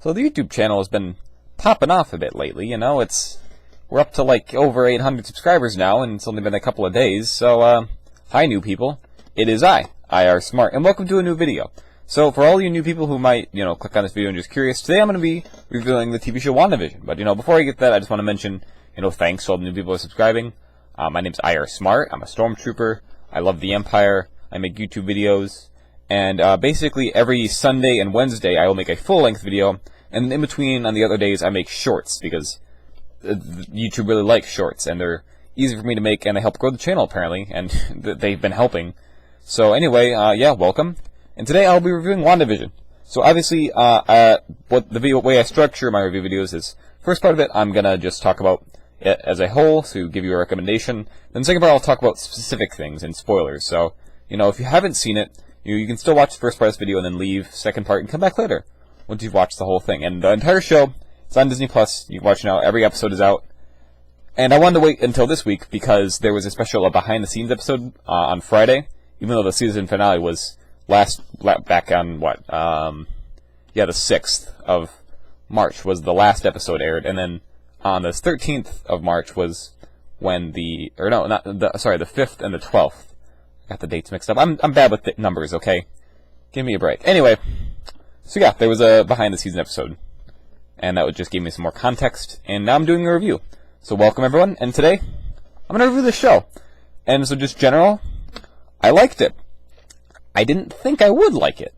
So the YouTube channel has been popping off a bit lately, we're up to like over 800 subscribers now, and it's only been a couple of days, so, hi new people. It is IR Smart, and welcome to a new video. So for all you new people who might, click on this video and just curious, today I'm going to be reviewing the TV show WandaVison. But, before I get that, I just want to mention, thanks to all the new people who are subscribing. My name's IR Smart, I'm a stormtrooper, I love the Empire, I make YouTube videos, and basically every Sunday and Wednesday I will make a full-length video, and in between on the other days I make shorts, because YouTube really likes shorts, and they're easy for me to make, and they help grow the channel apparently, and they've been helping. So anyway, yeah, welcome. And today I'll be reviewing WandaVison. So obviously, the way I structure my review videos is, first part of it I'm gonna just talk about it as a whole, so give you a recommendation. Then the second part I'll talk about specific things and spoilers. So, if you haven't seen it, you can still watch the first part of this video and then leave second part and come back later once you've watched the whole thing. And the entire show, it's on Disney Plus. You can watch now. Every episode is out. And I wanted to wait until this week because there was a special behind-the-scenes episode on Friday, even though the season finale was back on the 6th of March was the last episode aired, and then on the 13th of March was when the 5th and the 12th. I got the dates mixed up. I'm bad with the numbers, okay? Give me a break. Anyway, so yeah, there was a behind-the-scenes episode, and that would just give me some more context, and now I'm doing a review. So welcome everyone, and today, I'm going to review the show. And so just general, I liked it. I didn't think I would like it,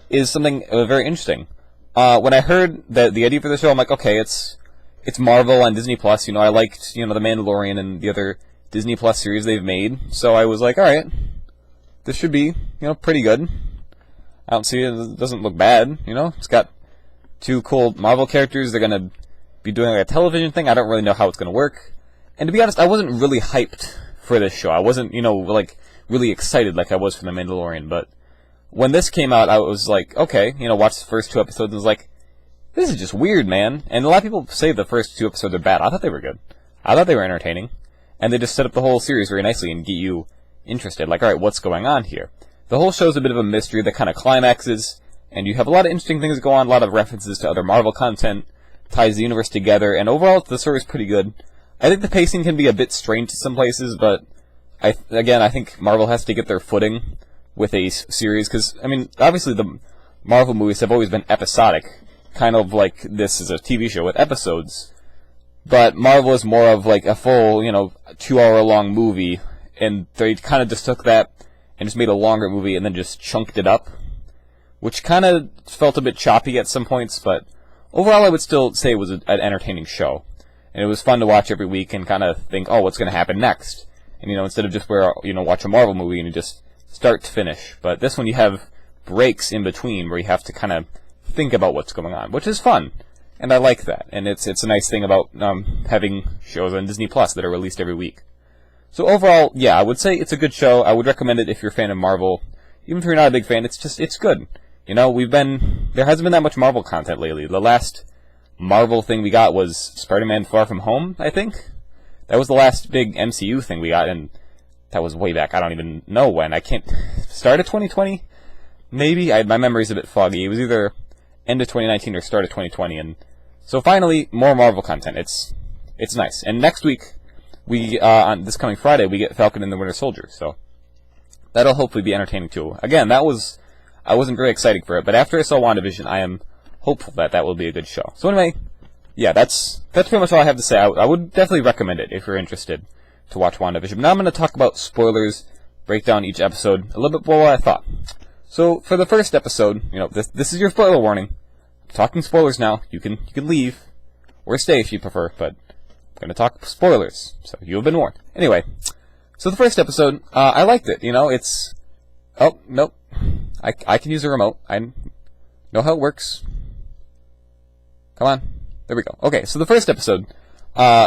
is something very interesting. When I heard the idea for the show, I'm like, okay, it's Marvel on Disney Plus. I liked, The Mandalorian and the other Disney Plus series they've made. So I was like, alright, this should be, pretty good. I don't see it doesn't look bad, It's got two cool Marvel characters. They're going to be doing like a television thing. I don't really know how it's going to work. And to be honest, I wasn't really hyped for this show. I wasn't, really excited like I was for The Mandalorian. But when this came out, I was like, okay, watched the first two episodes and was like, this is just weird, man. And a lot of people say the first two episodes are bad. I thought they were good. I thought they were entertaining. And they just set up the whole series very nicely and get you interested. Like, alright, what's going on here? The whole show's a bit of a mystery that kind of climaxes, and you have a lot of interesting things going on, a lot of references to other Marvel content, ties the universe together, and overall the story's pretty good. I think the pacing can be a bit strange to some places, but I think Marvel has to get their footing with a series, because, obviously the Marvel movies have always been episodic, kind of like this is a TV show with episodes, but Marvel is more of like a full, 2-hour-long movie, and they kind of just took that and just made a longer movie and then just chunked it up, which kind of felt a bit choppy at some points, but overall I would still say it was an entertaining show. And it was fun to watch every week and kind of think, oh, what's going to happen next? And, instead of just watch a Marvel movie and you just start to finish. But this one you have breaks in between where you have to kind of think about what's going on, which is fun. And I like that. And it's a nice thing about having shows on Disney Plus that are released every week. So overall, yeah, I would say it's a good show. I would recommend it if you're a fan of Marvel. Even if you're not a big fan, it's good. There hasn't been that much Marvel content lately. The last Marvel thing we got was Spider-Man Far From Home, I think. That was the last big MCU thing we got, and that was way back. I don't even know when. Start of 2020? Maybe? My memory's a bit foggy. It was either end of 2019 or start of 2020, and so finally, more Marvel content. It's nice. And next week, on this coming Friday, we get Falcon and the Winter Soldier, so that'll hopefully be entertaining too. Again, I wasn't very excited for it, but after I saw WandaVison, I am hopeful that will be a good show. So anyway, yeah, that's pretty much all I have to say. I would definitely recommend it if you're interested to watch WandaVison. But now I'm going to talk about spoilers, break down each episode a little bit more what I thought. So for the first episode, this is your spoiler warning. I'm talking spoilers now. You can leave or stay if you prefer, but I'm going to talk spoilers, so you have been warned. Anyway, so the first episode, I liked it. It's... Oh, nope. I can use a remote. I know how it works. Come on. There we go. Okay, so the first episode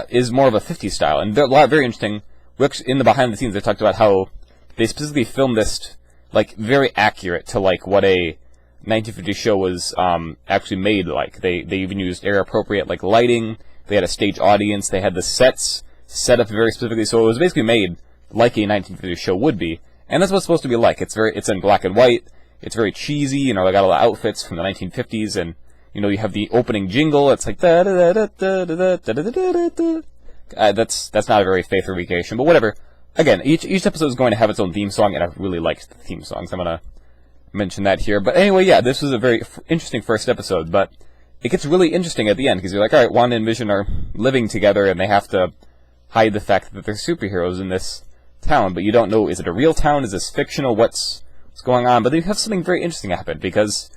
is more of a 50s style, and very interesting. In the behind the scenes, they talked about how they specifically filmed this very accurate to what a 1950s show was actually made like. They even used era appropriate lighting. They had a stage audience. They had the sets set up very specifically, so it was basically made like a 1950s show would be. And that's what it's supposed to be like. It's in black and white. It's very cheesy. They got all the outfits from the 1950s, and You know, you have the opening jingle. It's like da da da da da da da da da da. That's not a very faithful vacation, but whatever. Again, each episode is going to have its own theme song, and I really liked the theme songs. I'm gonna mention that here. But anyway, yeah, this was a very interesting first episode, but it gets really interesting at the end, because you're like, alright, Wanda and Vision are living together, and they have to hide the fact that they're superheroes in this town, but you don't know, is it a real town, is this fictional, what's going on? But then you have something very interesting happen, because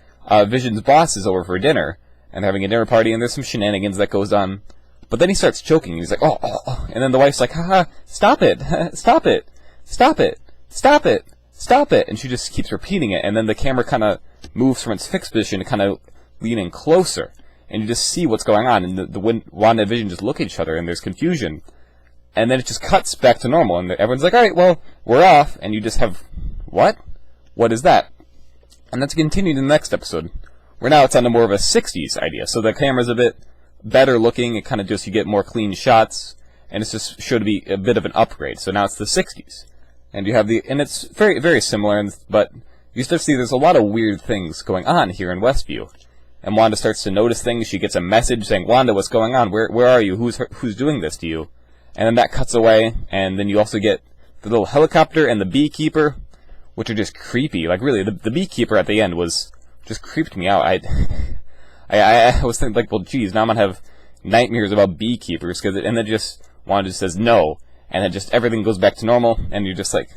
Vision's boss is over for dinner, and they're having a dinner party, and there's some shenanigans that goes on, but then he starts choking, and he's like, oh, and then the wife's like, haha, stop it, stop it, stop it, stop it, stop it, and she just keeps repeating it, and then the camera kind of moves from its fixed position to kind of leaning closer, and you just see what's going on, and the Wanda and Vision just look at each other, and there's confusion, and then it just cuts back to normal, and everyone's like, alright, well, we're off, and you just have, what? What is that? And that's continued in the next episode, where now it's on a more of a 60s idea, so the camera's a bit better looking, it kind of just, you get more clean shots, and it's just shown to be a bit of an upgrade, so now it's the 60s, and you have and it's very, very similar, but you start to see there's a lot of weird things going on here in Westview, and Wanda starts to notice things, she gets a message saying, Wanda, what's going on, where are you, who's doing this to you, and then that cuts away, and then you also get the little helicopter and the beekeeper, which are just creepy, like really, the beekeeper at the end just creeped me out, I was thinking, like, well, geez, now I'm gonna have nightmares about beekeepers, and then Wanda just says no, and then just everything goes back to normal, and you're just like,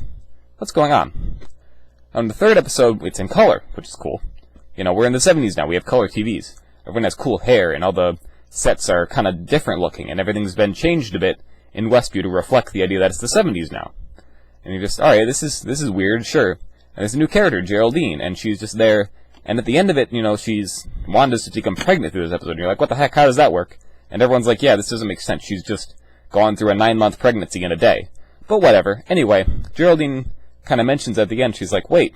what's going on? On the third episode, it's in color, which is cool. You know, we're in the 70s now, we have color TVs. Everyone has cool hair, and all the sets are kind of different looking, and everything's been changed a bit in Westview to reflect the idea that it's the 70s now. And you're just, alright, this is weird, sure. And there's a new character, Geraldine, and she's just there. And at the end of it, you know, Wanda's to become pregnant through this episode. And you're like, what the heck, how does that work? And everyone's like, yeah, this doesn't make sense. She's just gone through a 9-month pregnancy in a day. But whatever. Anyway, Geraldine kind of mentions at the end, she's like, wait,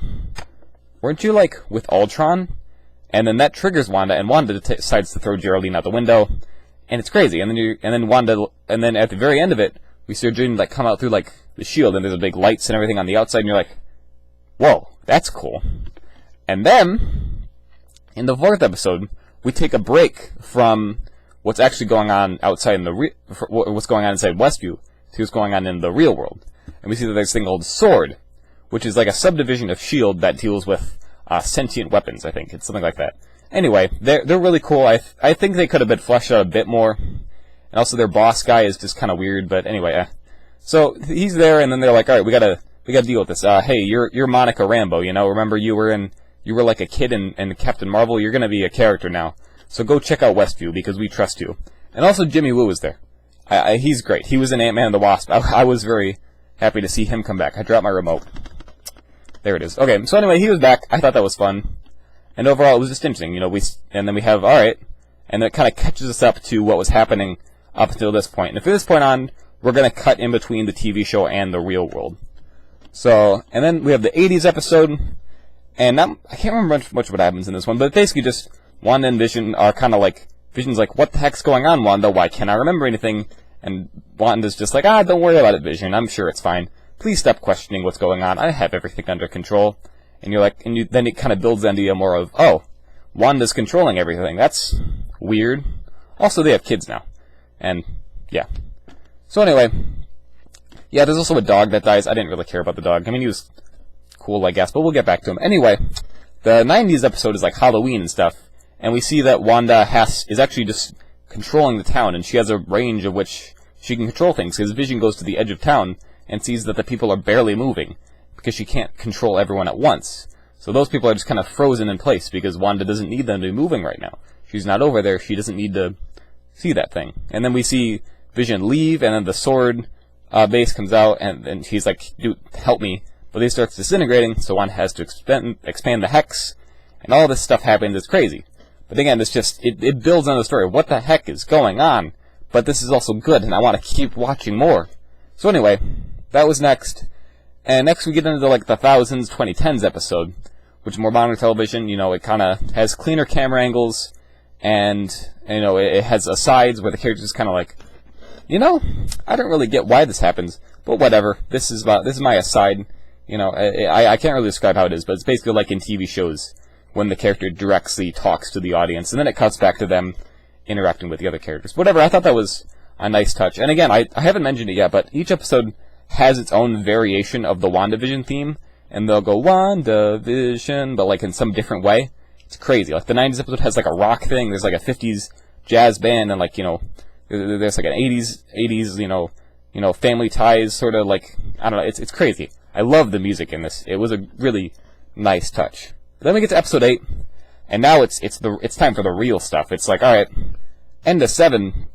weren't you, like, with Ultron? And then that triggers Wanda, and Wanda decides to throw Geraldine out the window. And it's crazy. And then at the very end of it, we see Geraldine, like, come out through, like, the shield, and there's a big lights and everything on the outside, and you're like, whoa, that's cool. And then, in the fourth episode, we take a break from what's actually going on outside what's going on inside Westview to what's going on in the real world. And we see that there's this thing called SWORD, which is like a subdivision of S.H.I.E.L.D. that deals with sentient weapons, I think. It's something like that. Anyway, they're really cool. I think they could have been fleshed out a bit more. And also their boss guy is just kind of weird, but anyway. So he's there, and then they're like, alright, we gotta deal with this. Hey, you're Monica Rambeau, you know? Remember you were like a kid in Captain Marvel, you're gonna be a character now. So go check out Westview, because we trust you. And also Jimmy Woo is there. He's great. He was in Ant-Man and the Wasp. I was very happy to see him come back. I dropped my remote. There it is. Okay, so anyway, he was back. I thought that was fun. And overall, it was just interesting. You know, and then we have, alright, and it kind of catches us up to what was happening up until this point. And from this point on, we're gonna cut in between the TV show and the real world. So, and then we have the 80s episode, and I can't remember much what happens in this one, but basically just Wanda and Vision are kind of like, Vision's like, what the heck's going on, Wanda? Why can't I remember anything? And Wanda's just like, don't worry about it, Vision. I'm sure it's fine. Please stop questioning what's going on. I have everything under control. And you're like, then it kind of builds the idea more of, oh, Wanda's controlling everything. That's weird. Also, they have kids now. And, yeah. So anyway, yeah, there's also a dog that dies. I didn't really care about the dog. I mean, he was cool, I guess, but we'll get back to him. Anyway, the 90s episode is like Halloween and stuff, and we see that Wanda is actually just controlling the town, and she has a range of which she can control things, because Vision goes to the edge of town and sees that the people are barely moving, because she can't control everyone at once. So those people are just kind of frozen in place, because Wanda doesn't need them to be moving right now. She's not over there, she doesn't need to see that thing. And then we see Vision leave, and then the sword base comes out, and he's like, dude, help me. But he starts disintegrating, so one has to expand the hex, and all this stuff happens. It's crazy. But again, it's just, it builds on the story. What the heck is going on? But this is also good, and I want to keep watching more. So anyway, that was next. And next we get into like the 2010s episode, which is more modern television. You know, it kind of has cleaner camera angles, and you know, it has asides where the characters kind of like, you know, I don't really get why this happens, but whatever. This is my aside. You know, I can't really describe how it is, but it's basically like in TV shows when the character directly talks to the audience, and then it cuts back to them interacting with the other characters. Whatever, I thought that was a nice touch. And again, I haven't mentioned it yet, but each episode has its own variation of the WandaVision theme, and they'll go WandaVision, but like in some different way. It's crazy. Like the 90s episode has like a rock thing, there's like a 50s jazz band, and like, you know, there's like an 80s, you know, family ties sort of like, I don't know, it's crazy. I love the music in this. It was a really nice touch. Then we get to episode 8, and now it's time for the real stuff. It's like, alright, end of 7,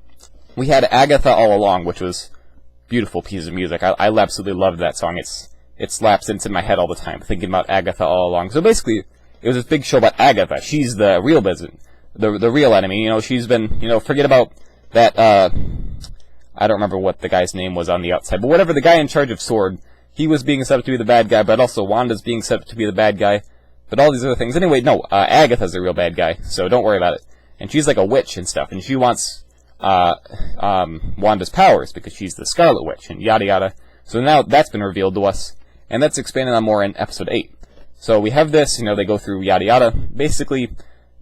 we had Agatha All Along, which was a beautiful piece of music. I absolutely loved that song. It slaps into my head all the time, thinking about Agatha All Along. So basically, it was this big show about Agatha. She's the real the real enemy. You know, she's been, you know, forget about that, I don't remember what the guy's name was on the outside, but whatever, the guy in charge of S.W.O.R.D., he was being set up to be the bad guy, but also Wanda's being set up to be the bad guy, but all these other things. Anyway, no, Agatha's the real bad guy, so don't worry about it. And she's like a witch and stuff, and she wants Wanda's powers, because she's the Scarlet Witch, and yada yada. So now that's been revealed to us, and that's expanded on more in episode 8. So we have this, you know, they go through yada yada. Basically,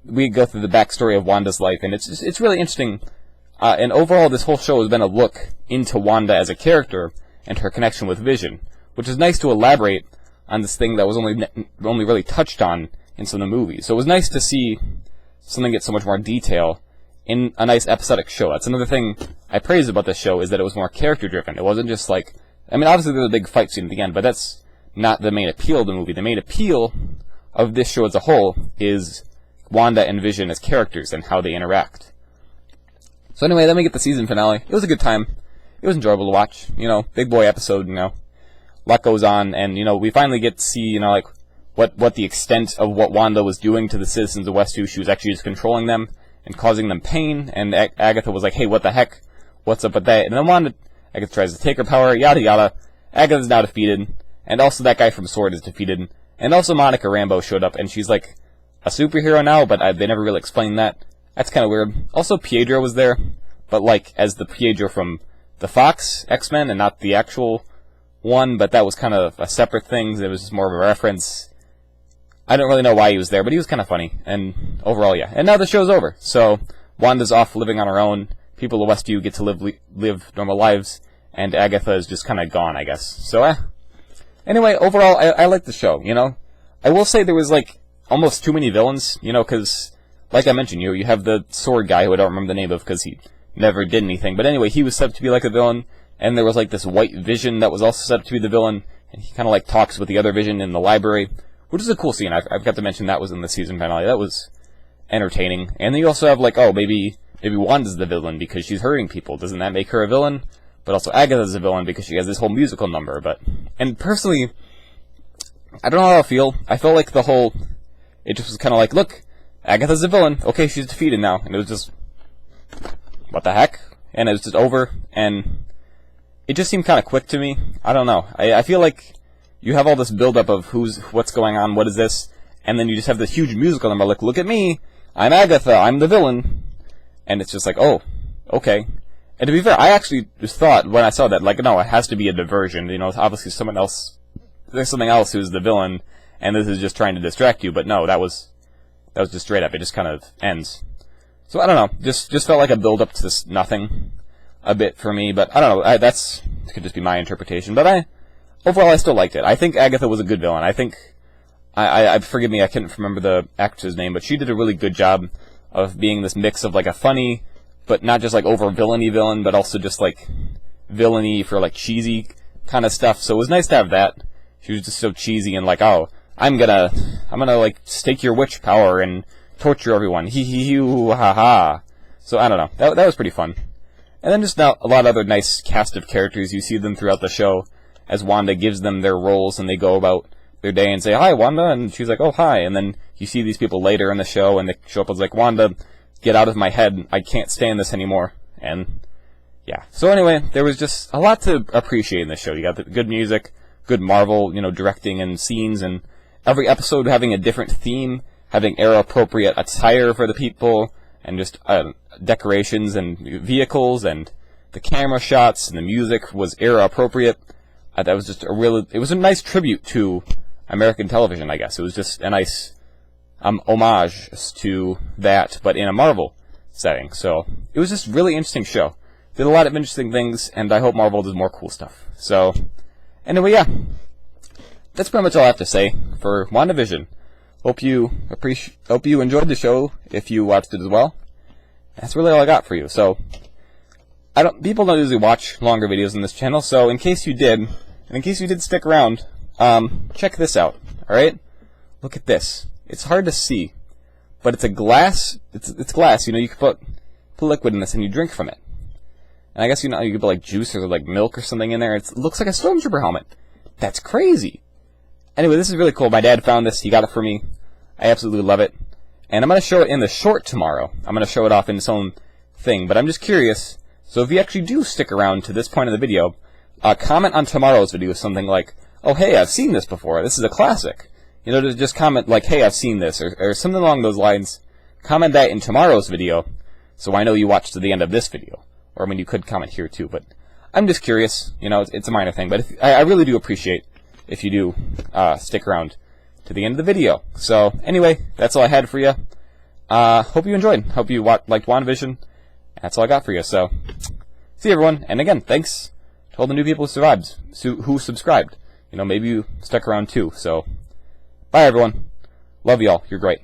we go through the backstory of Wanda's life, and it's really interesting. And overall, this whole show has been a look into Wanda as a character and her connection with Vision, which is nice to elaborate on this thing that was only really touched on in some of the movies. So it was nice to see something get so much more detail in a nice episodic show. That's another thing I praise about this show, is that it was more character-driven. It wasn't just like, I mean, obviously there's a big fight scene at the end, but that's not the main appeal of the movie. The main appeal of this show as a whole is Wanda and Vision as characters and how they interact. So anyway, then we get the season finale. It was a good time. It was enjoyable to watch. You know, big boy episode, you know. A lot goes on, and, you know, we finally get to see, you know, like, what the extent of what Wanda was doing to the citizens of Westview. She was actually just controlling them and causing them pain, and Agatha was like, hey, what the heck? What's up with that? And then Agatha tries to take her power, yada yada. Agatha's now defeated, and also that guy from S.W.O.R.D. is defeated, and also Monica Rambeau showed up, and she's like a superhero now, but they never really explained that. That's kind of weird. Also, Pietro was there, but like as the Pietro from the Fox X-Men and not the actual one, but that was kind of a separate thing. It was just more of a reference. I don't really know why he was there, but he was kind of funny, and overall, yeah. And now the show's over, so Wanda's off living on her own, people of Westview get to live normal lives, and Agatha is just kind of gone, I guess. So, anyway, overall, I like the show, you know. I will say there was, like, almost too many villains, you know, because, like I mentioned, you have the sword guy, who I don't remember the name of, because he never did anything, but anyway, he was set up to be like a villain, and there was, like, this white Vision that was also set up to be the villain, and he kind of, like, talks with the other Vision in the library, which is a cool scene. I've got to mention that was in the season finale. That was entertaining. And then you also have, like, oh, maybe Wanda's the villain because she's hurting people. Doesn't that make her a villain? But also Agatha's a villain because she has this whole musical number. And personally, I don't know how I feel. I felt like it just was kind of like, look, Agatha's a villain. Okay, she's defeated now. And it was just, what the heck? And it was just over. And it just seemed kind of quick to me. I don't know. I feel like you have all this build-up of what's going on, what is this, and then you just have this huge musical number, like, look at me, I'm Agatha, I'm the villain, and it's just like, oh, okay. And to be fair, I actually just thought, when I saw that, like, no, it has to be a diversion, you know, obviously there's something else who's the villain, and this is just trying to distract you, but no, that was just straight up, it just kind of ends. So, I don't know, just felt like a build-up to this nothing, a bit for me, but I don't know, this could just be my interpretation, but overall, I still liked it. I think Agatha was a good villain. I think, forgive me, I can't remember the actress's name, but she did a really good job of being this mix of, like, a funny, but not just, like, over-villainy villain, but also just, like, villainy for, like, cheesy kind of stuff. So it was nice to have that. She was just so cheesy and, like, oh, I'm gonna, like, stake your witch power and torture everyone. Hee, ha, ha. So, I don't know. That was pretty fun. And then just now, a lot of other nice cast of characters. You see them throughout the show, as Wanda gives them their roles and they go about their day and say, hi, Wanda, and she's like, oh, hi, and then you see these people later in the show and they show up as like, Wanda, get out of my head, I can't stand this anymore, and yeah. So anyway, there was just a lot to appreciate in this show. You got the good music, good Marvel, you know, directing and scenes, and every episode having a different theme, having era-appropriate attire for the people, and just decorations and vehicles, and the camera shots and the music was era-appropriate. That was just it was a nice tribute to American television, I guess. It was just a nice homage to that, but in a Marvel setting. So it was just a really interesting show. Did a lot of interesting things, and I hope Marvel does more cool stuff. So anyway, yeah, that's pretty much all I have to say for WandaVision. Hope you enjoyed the show if you watched it as well. That's really all I got for you. So people don't usually watch longer videos on this channel, so in case you did, and in case you did stick around, check this out. All right, look at this. It's hard to see, but it's a glass. It's glass. You know, you can put liquid in this and you drink from it. And I guess you could put like juice or like milk or something in there. It looks like a stormtrooper helmet. That's crazy. Anyway, this is really cool. My dad found this. He got it for me. I absolutely love it. And I'm going to show it in the short tomorrow. I'm going to show it off in its own thing. But I'm just curious. So if you actually do stick around to this point of the video, comment on tomorrow's video something like, oh, hey, I've seen this before. This is a classic. You know, just comment like, hey, I've seen this, or something along those lines. Comment that in tomorrow's video, so I know you watched to the end of this video. Or, I mean, you could comment here, too, but I'm just curious. You know, it's a minor thing. But I really do appreciate if you do stick around to the end of the video. So, anyway, that's all I had for you. Hope you enjoyed. Hope you liked WandaVision. That's all I got for you. So, see you, everyone. And again, thanks to all the new people who subscribed. You know, maybe you stuck around, too. So, bye, everyone. Love y'all. You're great.